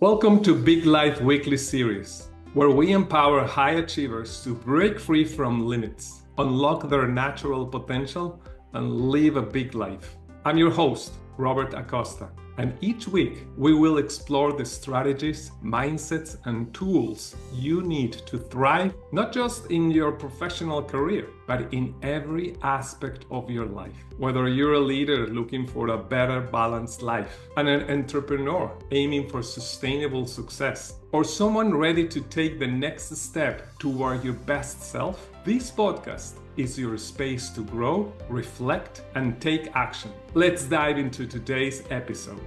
Welcome to Big Life Weekly Series, where we empower high achievers to break free from limits, unlock their natural potential, and live a big life. I'm your host, Robert Acosta, and each week we will explore the strategies, mindsets, and tools you need to thrive, not just in your professional career, but in every aspect of your life. Whether you're a leader looking for a better balanced life, an entrepreneur aiming for sustainable success, or someone ready to take the next step toward your best self, this podcast is your space to grow, reflect, and take action. Let's dive into today's episode.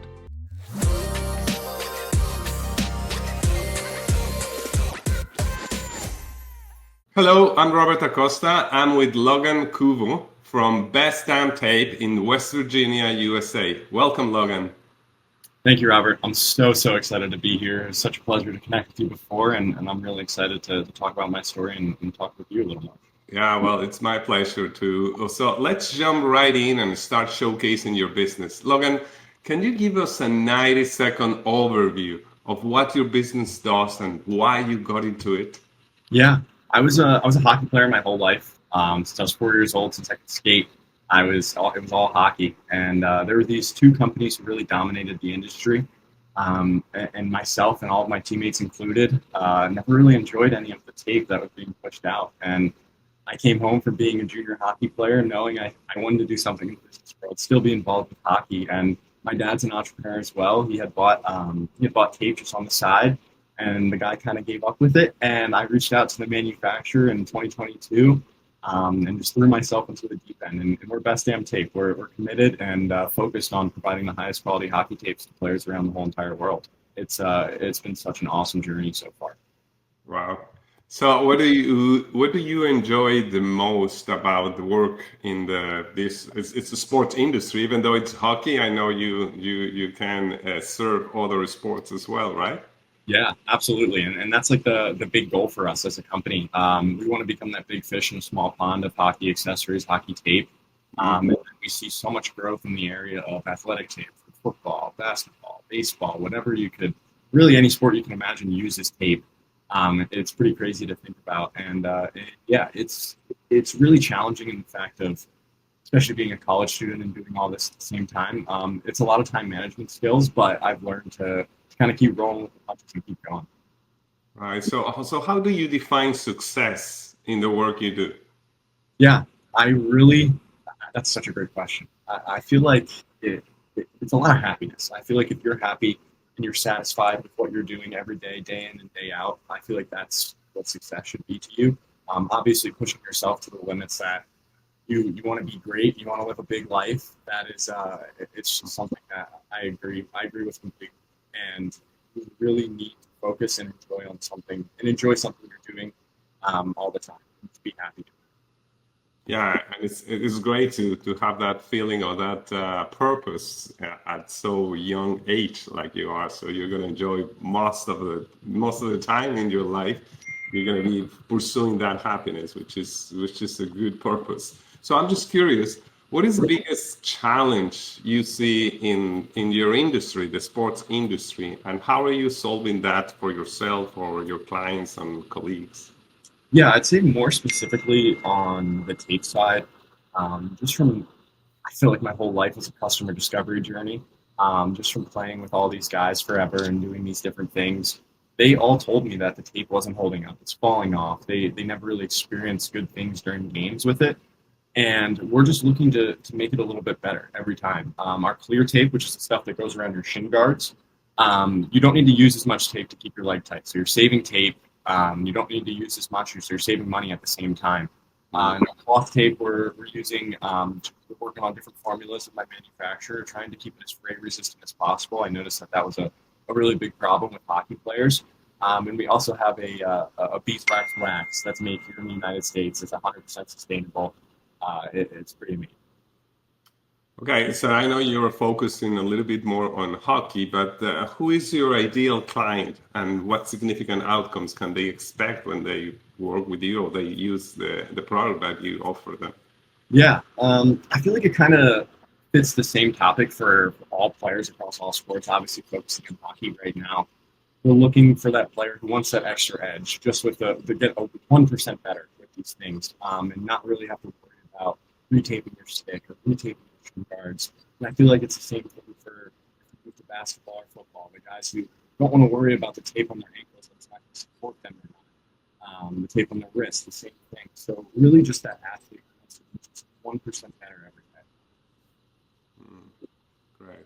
Hello, I'm Robert Acosta. I'm with Logan Cuvo from Best Damn Tape in West Virginia, USA. Welcome, Logan. Thank you, Robert. I'm so excited to be here. It's such a pleasure to connect with you before, and I'm really excited to talk about my story and talk with you a little more. Yeah, well, it's my pleasure too. So let's jump right in and start showcasing your business. Logan, can you give us a 90-second overview of what your business does and why you got into it? Yeah, I was a hockey player my whole life. Since I was 4 years old, since I could skate, it was all hockey. And there were these two companies who really dominated the industry. And myself and all of my teammates included, never really enjoyed any of the tape that was being pushed out. And I came home from being a junior hockey player knowing I wanted to do something in the business world, still be involved with hockey. And my dad's an entrepreneur as well. He had bought tape just on the side, and the guy kind of gave up with it. And I reached out to the manufacturer in 2022 and just threw myself into the deep end. And we're Best Damn Tape. We're committed and focused on providing the highest quality hockey tapes to players around the whole entire world. It's been such an awesome journey so far. Wow. So what do you enjoy the most about the work in it's a sports industry? Even though it's hockey, I know you can serve other sports as well, right? Yeah, absolutely. And that's like the big goal for us as a company. We want to become that big fish in a small pond of hockey accessories, hockey tape. And we see so much growth in the area of athletic tape, football, basketball, baseball, whatever really any sport you can imagine uses tape. It's pretty crazy to think about. And it's really challenging in the fact of, especially being a college student and doing all this at the same time. It's a lot of time management skills, but I've learned to kind of keep rolling with the punches and keep going. Right. So how do you define success in the work you do? Yeah, that's such a great question. I feel like it's a lot of happiness. I feel like if you're happy and you're satisfied with what you're doing every day, day in and day out, I feel like that's what success should be to you. Obviously pushing yourself to the limits that you want to be great, you want to live a big life. That is, it's just something that I agree with completely. And you really need to focus and enjoy something you're doing all the time, and to be happy. Yeah, and it's great to have that feeling or that purpose at so young age like you are. So you're going to enjoy most of the time in your life. You're going to be pursuing that happiness, which is a good purpose. So I'm just curious, what is the biggest challenge you see in your industry, the sports industry, and how are you solving that for yourself or your clients and colleagues? Yeah, I'd say more specifically on the tape side, I feel like my whole life was a customer discovery journey. Just from playing with all these guys forever and doing these different things, they all told me that the tape wasn't holding up. It's falling off. They never really experienced good things during games with it. And we're just looking to make it a little bit better every time. Our clear tape, which is the stuff that goes around your shin guards, you don't need to use as much tape to keep your leg tight. So you're saving tape. You don't need to use as much, so you're saving money at the same time. And cloth tape, we're using, we're working on different formulas with my manufacturer, trying to keep it as fray resistant as possible. I noticed that was a really big problem with hockey players. And we also have a beeswax wax that's made here in the United States. It's 100% sustainable. It's pretty amazing. Okay, so I know you're focusing a little bit more on hockey, but who is your ideal client and what significant outcomes can they expect when they work with you or they use the product that you offer them? Yeah, I feel like it kind of fits the same topic for all players across all sports, obviously focusing on hockey right now. we're looking for that player who wants that extra edge, just with the get a 1% better with these things, and not really have to worry about retaping your stick or retaping your shin guards. And I feel like it's the same thing for with the basketball or football. The guys who don't want to worry about the tape on their ankles, it's not going to support them or not. The tape on their wrist, the same thing. So really, just that athlete wants to be just 1% better every day. Great.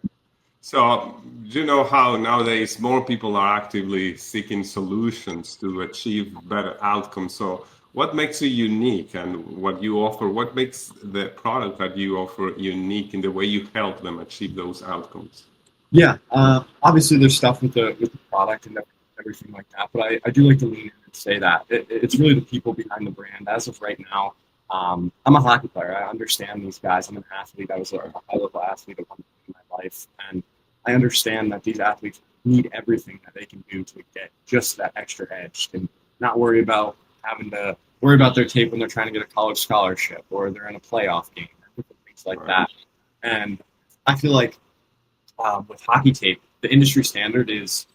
So, do you know how nowadays more people are actively seeking solutions to achieve better outcomes? So, what makes you unique and what you offer? What makes the product that you offer unique in the way you help them achieve those outcomes? Yeah, obviously there's stuff with the product and everything like that, but I do like to lean in and say that it's really the people behind the brand. As of right now, I'm a hockey player. I understand these guys. I'm an athlete. I was a high level athlete at one point in my life, and I understand that these athletes need everything that they can do to get just that extra edge and not worry about having to worry about their tape when they're trying to get a college scholarship or they're in a playoff game or different things like Right. that. And I feel like with hockey tape, the industry standard is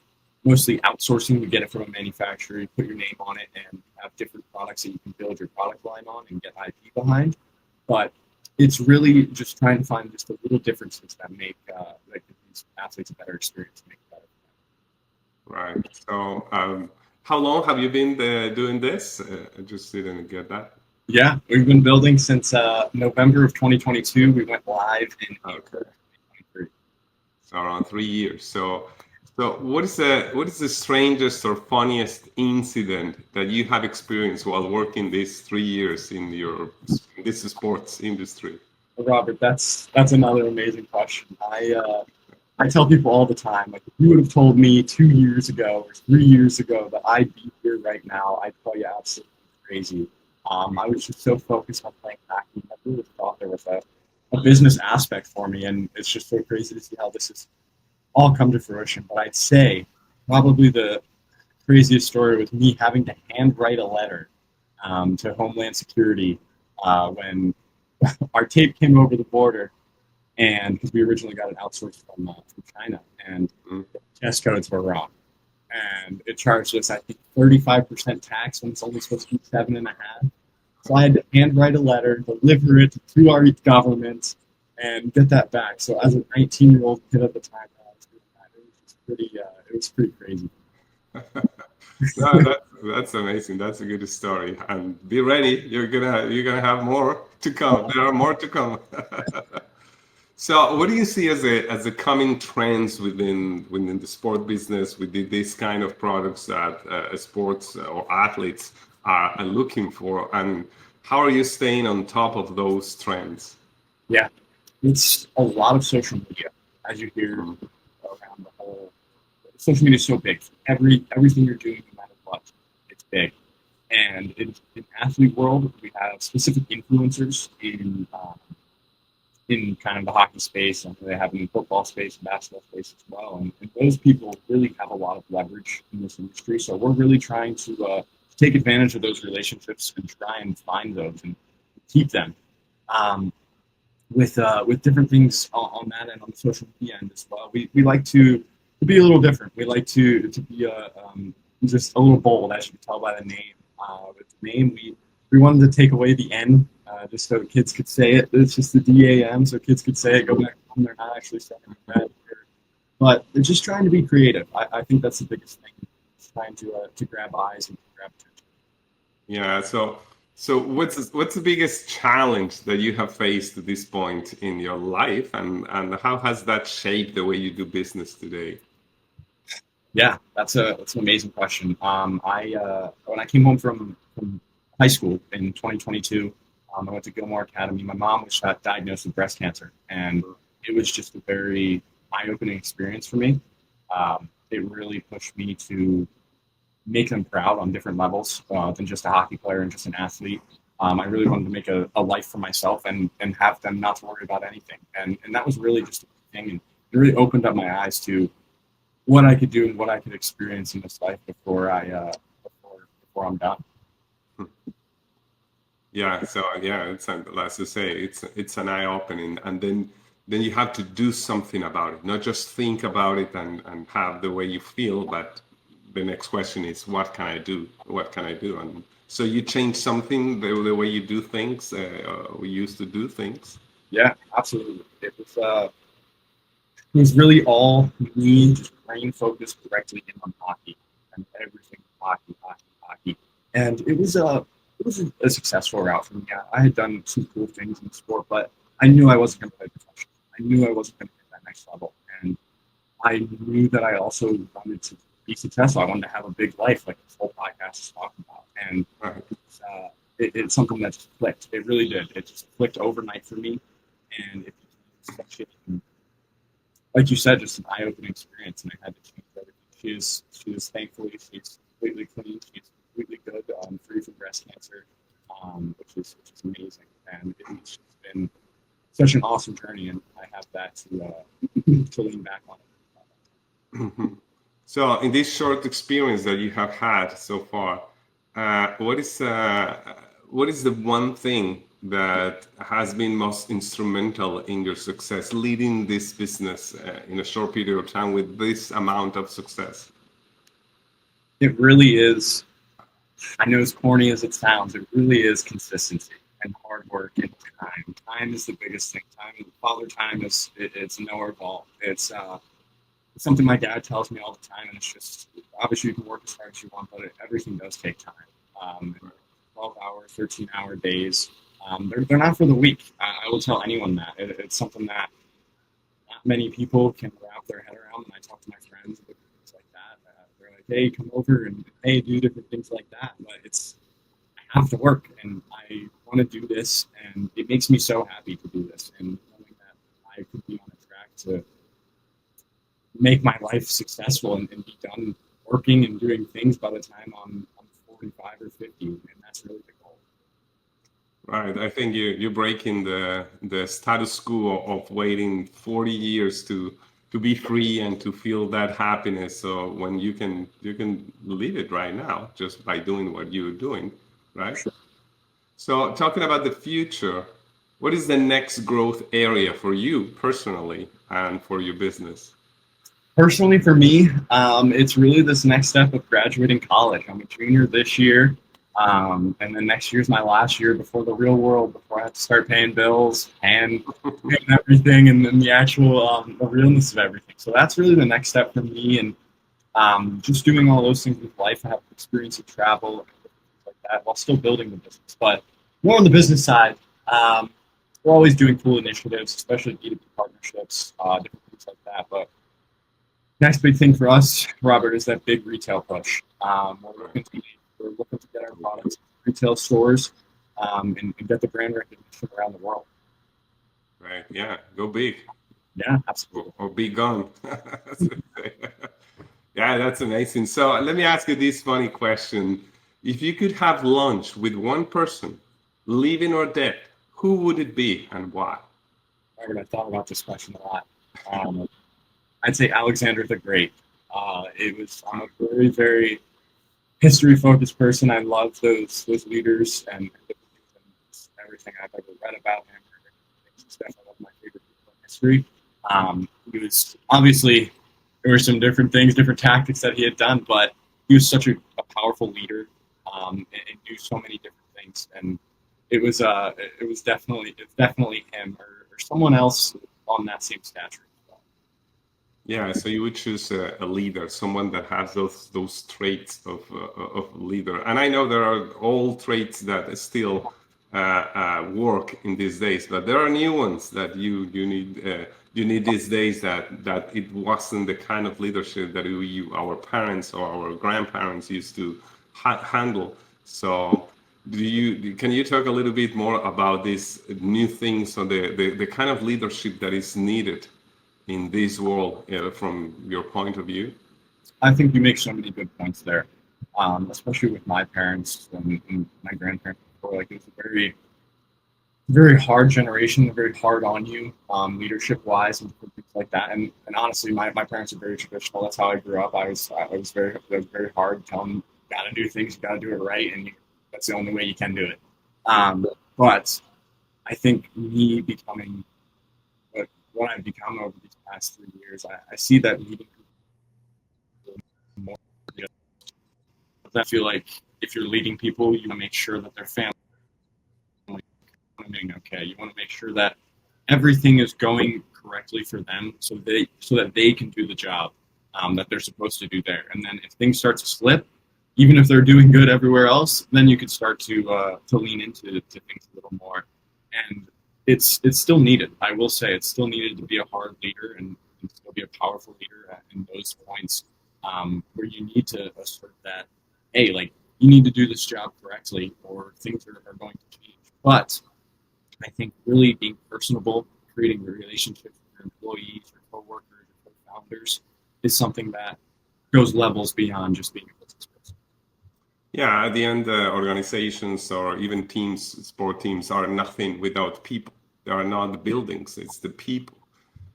mostly outsourcing. You get it from a manufacturer, you put your name on it, and have different products that you can build your product line on and get IP behind. But it's really just trying to find just the little differences that make that give these athletes a better experience, make it better. Right. So, how long have you been doing this? I just didn't get that. Yeah, we've been building since November of 2022. We went live in April Okay. of 2023. So around 3 years. So what is the strangest or funniest incident that you have experienced while working these 3 years in this sports industry? Robert, that's another amazing question. I tell people all the time, like if you would have told me 2 years ago or 3 years ago that I'd be here right now, I'd call you absolutely crazy. I was just so focused on playing hockey, I really thought there was a business aspect for me, and it's just so crazy to see how this has all come to fruition. But I'd say probably the craziest story was me having to handwrite a letter to Homeland Security when our tape came over the border, and because we originally got it outsourced from China, and Mm. the test codes were wrong, and it charged us I think 35% tax when it's only supposed to be 7.5. So I had to handwrite a letter, deliver it to our government, and get that back. So as a 19-year-old kid at the time, I was doing that. It was just it was pretty crazy. No, that's amazing. That's a good story. And be ready. You're gonna have more to come. There are more to come. So, what do you see as the coming trends within the sport business with this kind of products that sports or athletes are looking for, and how are you staying on top of those trends? Yeah, it's a lot of social media, as you hear Mm. around the whole. Social media is so big. Everything you're doing, no matter what, it's big. And in athlete world, we have specific influencers in kind of the hockey space, and they have in the football space and basketball space as well. And those people really have a lot of leverage in this industry. So we're really trying to take advantage of those relationships and try and find those and keep them. Um, with different things on that end, on the social media end as well. We like to be a little different. We like to be just a little bold, as you can tell by the name. With the name, we wanted to take away the N, just so kids could say it. It's just the DAM, so kids could say it. Go back home. They're not actually saying it. But they're just trying to be creative. I think that's the biggest thing. It's trying to grab eyes and grab attention. Yeah. So what's the biggest challenge that you have faced at this point in your life, and how has that shaped the way you do business today? Yeah, that's an amazing question. I when I came home from high school in 2022, I went to Gilmore Academy. My mom was diagnosed with breast cancer, and it was just a very eye-opening experience for me. It really pushed me to make them proud on different levels than just a hockey player and just an athlete. I really wanted to make a life for myself and have them not to worry about anything. And that was really just a thing. And it really opened up my eyes to what I could do and what I could experience in this life before I'm done. Yeah, so yeah, as you say, it's an eye opening, and then you have to do something about it, not just think about it and have the way you feel, but the next question is, what can I do? What can I do? And so you change something, the way you do things, we used to do things. Yeah, absolutely. It was really all me just brain focused directly in on hockey and everything hockey, hockey, hockey. And it was a successful route for me. I had done some cool things in the sport, but I knew I wasn't going to play professional. I knew I wasn't going to hit that next level, and I knew that I also wanted to be successful. I wanted to have a big life, like this whole podcast is talking about, and Right. it's something that just clicked. It really did. It just clicked overnight for me, and it became such a, like you said, just an eye-opening experience, and I had to change everything. She is thankfully she's completely clean. She's completely good, free from breast cancer, which is amazing, and it's just been such an awesome journey, and I have that to lean back on. Mhm. So, in this short experience that you have had so far, uh, what is uh, what is the one thing that has been most instrumental in your success, leading this business in a short period of time with this amount of success? It really is. I know as corny as it sounds, it really is consistency and hard work and time. Time is the biggest thing. Time, father time it's no or fault. It's something my dad tells me all the time, and it's just obviously you can work as hard as you want, but everything does take time. 12-hour, 13-hour days. They're not for the weak. I will tell anyone that. It's something that not many people can wrap their head around. When I talk to my friends about things like that, they're like, "Hey, come over and hey, do different things like that." But I have to work, and I want to do this, and it makes me so happy to do this, and knowing that I could be on a track to make my life successful and be done working and doing things by the time I'm 45 or 50, and that's really the goal. Right. I think you're breaking the status quo of waiting 40 years to be free and to feel that happiness. So when you can live it right now just by doing what you're doing, right? Sure. So talking about the future, what is the next growth area for you personally and for your business? Personally, for me, it's really this next step of graduating college. I'm a junior this year, and then next year's my last year before the real world, before I have to start paying bills and everything, and then the actual the realness of everything. So that's really the next step for me, and just doing all those things with life. I have experience of travel and things like that while still building the business. But more on the business side, um, we're always doing cool initiatives, especially B2B partnerships, different things like that. But next big thing for us, Robert, is that big retail push. We're looking to get our products in retail stores, and get the brand recognition around the world. Right. Yeah. Go big Yeah, absolutely. or be gone. Yeah, that's amazing. So let me ask you this funny question. If you could have lunch with one person, living or dead, who would it be and why? Robert, I thought about this question a lot. Um, I'd say Alexander the Great. I'm a very, very history focused person. I love those leaders and everything I've ever read about him. He's definitely one of my favorite people in history. He was obviously there were some different things, different tactics that he had done, but he was such a powerful leader, and knew so many different things. And it was definitely him or someone else on that same stature. Yeah, so you would choose a leader, someone that has those traits of leader. And I know there are all traits that still work in these days, but there are new ones that you need these days that it wasn't the kind of leadership that our parents or our grandparents used to handle. So can you talk a little bit more about these new things or the kind of leadership that is needed in this world from your point of view? I think you make so many good points there, especially with my parents and my grandparents before. Like it was a very, very hard generation, very hard on you, leadership wise and things like that. And honestly, my parents are very traditional. That's how I grew up. I was very hard. Tell them you got to do things, you got to do it right, and that's the only way you can do it. But I think me becoming what I've become over these past 3 years, I see that leading people more. I feel like if you're leading people, you want to make sure that their family is doing okay. You want to make sure that everything is going correctly for them, so that they can do the job that they're supposed to do there. And then if things start to slip, even if they're doing good everywhere else, then you could start to lean into things a little more. And it's still needed. I will say it's still needed to be a hard leader and still be a powerful leader in those points where you need to assert that, hey, like you need to do this job correctly, or things are going to change. But I think really being personable, creating relationships with your employees, your coworkers, your co-founders is something that goes levels beyond just being a business person. Yeah, at the end, organizations or even teams, sport teams, are nothing without people. They are not the buildings; it's the people.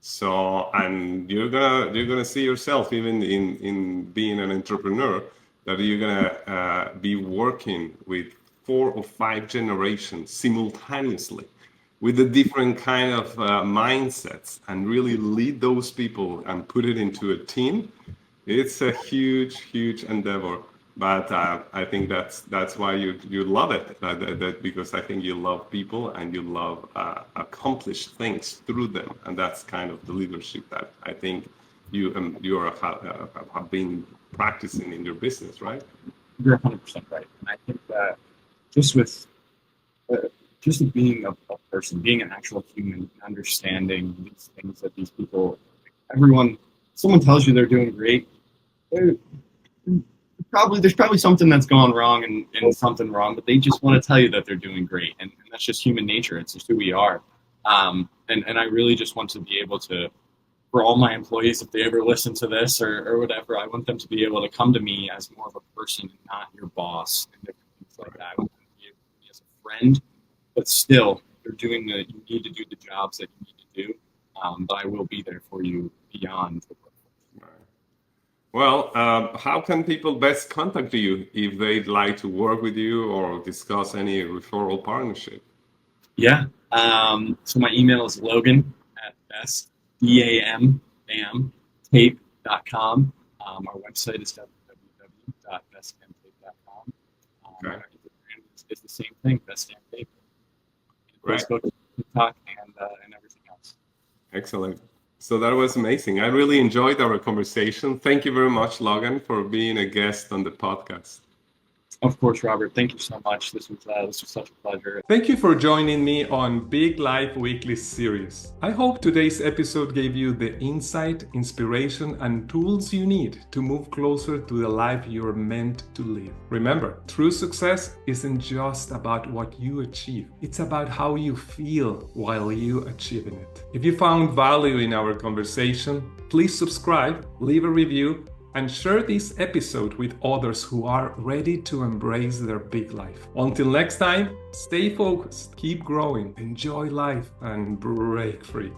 So, and you're gonna see yourself even in being an entrepreneur that you're gonna be working with 4 or 5 generations simultaneously with the different kind of mindsets, and really lead those people and put it into a team. It's a huge endeavor, but I think that's why you love it. Because I think you love people and you love accomplish things through them, and that's kind of the leadership that I think have been practicing in your business, right? You're 100% right, and I think that just with just being a person, being an actual human, understanding these things that these people, someone tells you they're doing great, there's probably something that's gone wrong and something wrong, but they just want to tell you that they're doing great, and that's just human nature. It's just who we are, and I really just want to be able to, for all my employees, if they ever listen to this or whatever, I want them to be able to come to me as more of a person and not your boss and different things like that. I want them to be able to be as a friend, but still, you need to do the jobs that you need to do, but I will be there for you beyond the work. Well, how can people best contact you if they'd like to work with you or discuss any referral partnership? Yeah. So my email is Logan at BAM tape.com. Our website is www.bestdamtape.com. Okay. It's the same thing, Best Damn Tape. Right. Facebook, TikTok, and everything else. Excellent. So that was amazing. I really enjoyed our conversation. Thank you very much, Logan, for being a guest on the podcast. Of course, Robert. Thank you so much. This was such a pleasure. Thank you for joining me on Big Life Weekly series. I hope today's episode gave you the insight, inspiration, and tools you need to move closer to the life you're meant to live. Remember, true success isn't just about what you achieve. It's about how you feel while you achieving it. If you found value in our conversation, please subscribe, leave a review, and share this episode with others who are ready to embrace their big life. Until next time, stay focused, keep growing, enjoy life, and break free.